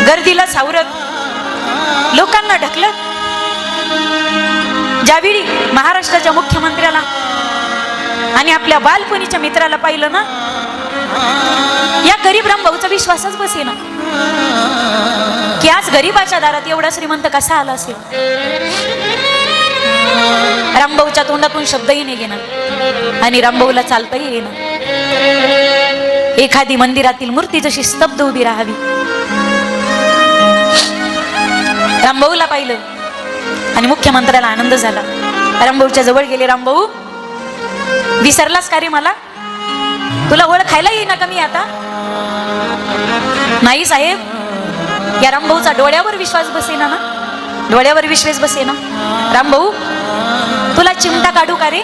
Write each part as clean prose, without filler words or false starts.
गर्दीला सावरत, लोकांना ढकलत, ज्यावेळी महाराष्ट्राच्या मुख्यमंत्र्याला आणि आपल्या बालपणीच्या मित्राला पाहिलं ना, या गरीब रामभाऊचा विश्वासच बसेना की आज गरीबाच्या दारात एवढा श्रीमंत कसा आला असेल. रामभाऊच्या तोंडातून शब्दही नाही घेणार आणि रामभाऊला चालताही येणार. एखादी मंदिरातील मूर्ती जशी स्तब्ध उभी राहावी. रामभाऊला पाहिलं आणि मुख्यमंत्र्याला आनंद झाला. रामभाऊच्या जवळ गेले. रामभाऊ, विसरलास का रे मला? तुला ओळखायला येईना का मी आता? नाही साहेब. या रामभाऊचा डोळ्यावर विश्वास बसेना ना, डोळ्यावर विश्वास बसेना. रामभाऊ, तुला चिमटा काढू का रे?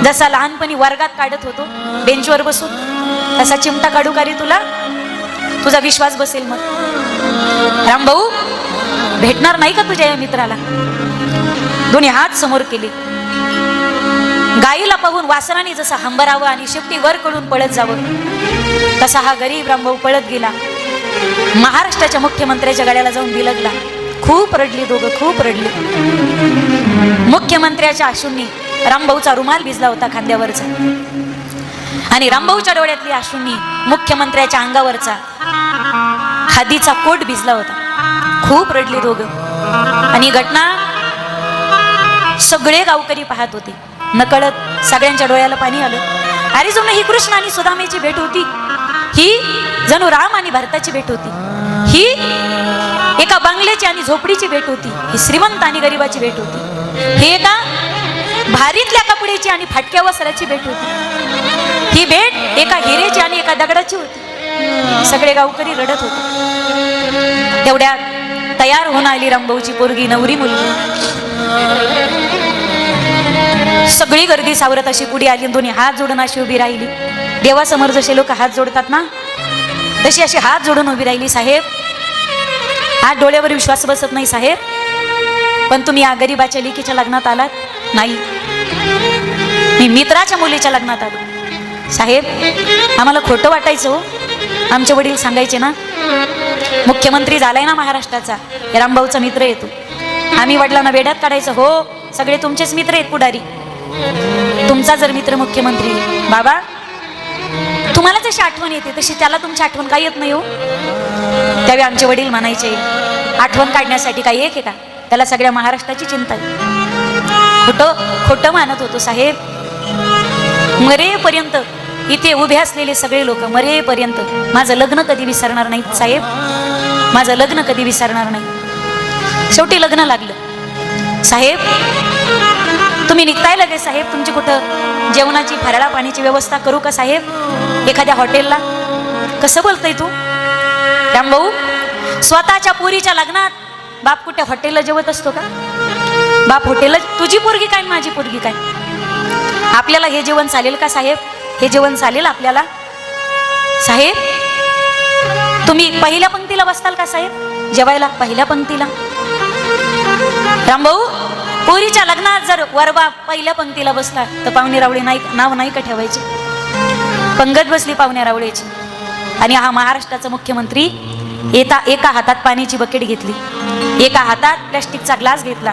जसा लहानपणी वर्गात काढत होतो बेंचवर बसून, तसा चिमटा काढू का रे तुला? तुझा विश्वास बसेल मग. रामभाऊ, भेटणार नाही का तुझ्या या मित्राला? दोन्ही हात समोर केले. गाईला पाहून वासराने जसा हंबरावं आणि शेपटी वर कडून पळत जावं, तसा हा गरीब रामभाऊ पळत गेला. महाराष्ट्राच्या मुख्यमंत्र्याच्या गाड्याला जाऊन बिलगला. खूप रडली दोघं, खूप रडली. मुख्यमंत्र्याच्या अश्रूंनी रामभाऊचा रुमाल भिजला होता खांद्यावरचा, आणि रामभाऊच्या डोळ्यातली अश्रूंनी मुख्यमंत्र्याच्या अंगावरचा खादीचा कोट भिजला होता. खूप रडली दोघं. आणि घटना सगळे गावकरी पाहत होते. नकळत सगळ्यांच्या डोळ्याला पाणी आलं. अरे जणू ही कृष्ण आणि सुदामेची भेट होती, ही जणू राम आणि भरताची भेट होती, ही एका बंगल्याची आणि झोपडीची भेट होती, ही श्रीमंत आणि गरीबाची भेट होती, ही एका भारीतल्या कपड्याची आणि फाटक्या वस्त्राची भेट होती, ही भेट एका हिरेची आणि एका दगडाची होती. सगळे गावकरी रडत होते. तेवढ्या तयार होऊन आली रामभाऊची पोरगी, नवरी मुलगी. सगळी गर्दी सावरत अशी पुढे आली. दोन्ही हात जोडून अशी उभी राहिली. देवासमोर जसे लोक हात जोडतात ना, तशी अशी हात जोडून उभी राहिली. साहेब, आज डोळ्यावर विश्वास बसत नाही साहेब, पण तुम्ही या गरीबाच्या लेकीच्या लग्नात आलात? नाही, मी मित्राच्या मुलीच्या लग्नात आलो. साहेब, आम्हाला खोटं वाटायचं हो. आमचे वडील सांगायचे ना, मुख्यमंत्री झालाय ना महाराष्ट्राचा, रामभाऊचा मित्र येतो. आम्ही वडिलांना वेड्यात काढायचं. हो, सगळे तुमचेच मित्र आहेत पुढारी. तुमचा जर मित्र मुख्यमंत्री, बाबा तुम्हाला जशी आठवण येते तशी त्याला तुमची आठवण काही येत नाही हो. त्यावेळी आमचे वडील म्हणायचे, आठवण काढण्यासाठी काही एक आहे का? त्याला सगळ्या महाराष्ट्राची चिंता आहे. खोटं खोटं मानत होतो साहेब. मरेपर्यंत इथे उभे असलेले सगळे लोक मरेपर्यंत माझं लग्न कधी विसरणार नाही साहेब, माझं लग्न कधी विसरणार नाही. शेवटी लग्न लागलं. साहेब, तुम्ही निघताय लगेच साहेब? तुमची कुठं जेवणाची फराळा पाण्याची व्यवस्था करू का साहेब, एखाद्या हॉटेलला? कसं बोलतोय तू रामभाऊ? स्वतःच्या पोरीच्या लग्नात बाप कुठे हॉटेलला जेवत असतो का? बाप हॉटेलला, तुझी पोरगी काय माझी पोरगी काय? आपल्याला हे जेवण चालेल का साहेब? हे जेवण चालेल आपल्याला? साहेब, तुम्ही पहिल्या पंक्तीला बसताल का साहेब जेवायला? पहिल्या पंक्तीला? रामभाऊ, पोरीच्या लग्नात जर वरबा पहिल्या पंक्तीला बसला तर पाहुणे रावळे नाही, नाव नाही का ठेवायचे? पंगत बसली पाहुण्या रावळेची. आणि हा महाराष्ट्राचा मुख्यमंत्री एका हातात पाण्याची बकेट घेतली, एका हातात प्लास्टिकचा ग्लास घेतला,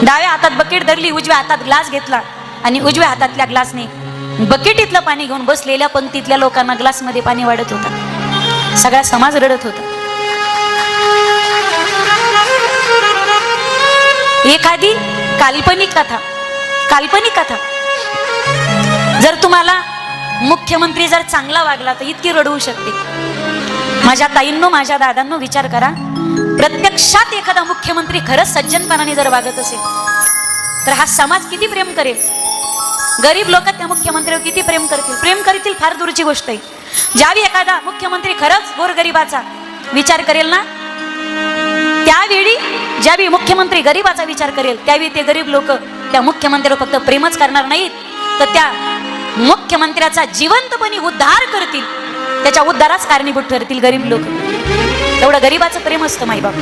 डाव्या हातात बकेट धरली, उजव्या हातात ग्लास घेतला, आणि उजव्या हातातल्या ग्लासने बकेटीतलं पाणी घेऊन बसलेल्या पंक्तीतल्या लोकांना ग्लासमध्ये पाणी वाढत होता. सगळा समाज रडत होता. एखादी काल्पनिक कथा, काल्पनिक कथा. जर तुम्हाला मुख्यमंत्री जर चांगला वागला तर इतकी रडवू शकते. माझ्या ताईंनो, माझ्या दादांनो, विचार करा, प्रत्यक्षात एखादा मुख्यमंत्री खरंच सज्जनपणाने जर वागत असेल तर हा समाज किती प्रेम करेल. गरीब लोक त्या मुख्यमंत्र्यावर किती प्रेम करतील. प्रेम करतील फार दूरची गोष्ट आहे. ज्यावेळी एखादा मुख्यमंत्री खरंच गोरगरिबाचा विचार करेल ना, त्यावेळी ज्यावेळी मुख्यमंत्री गरीबाचा विचार करेल, त्यावेळी ते गरीब लोक त्या मुख्यमंत्र्यावर फक्त प्रेमच करणार नाहीत, तर त्या मुख्यमंत्र्याचा जिवंतपणे उद्धार करतील, त्याच्या उद्धारास कारणीभूत ठरतील गरीब लोक. एवढं गरीबाचं प्रेम असतं माईबाप.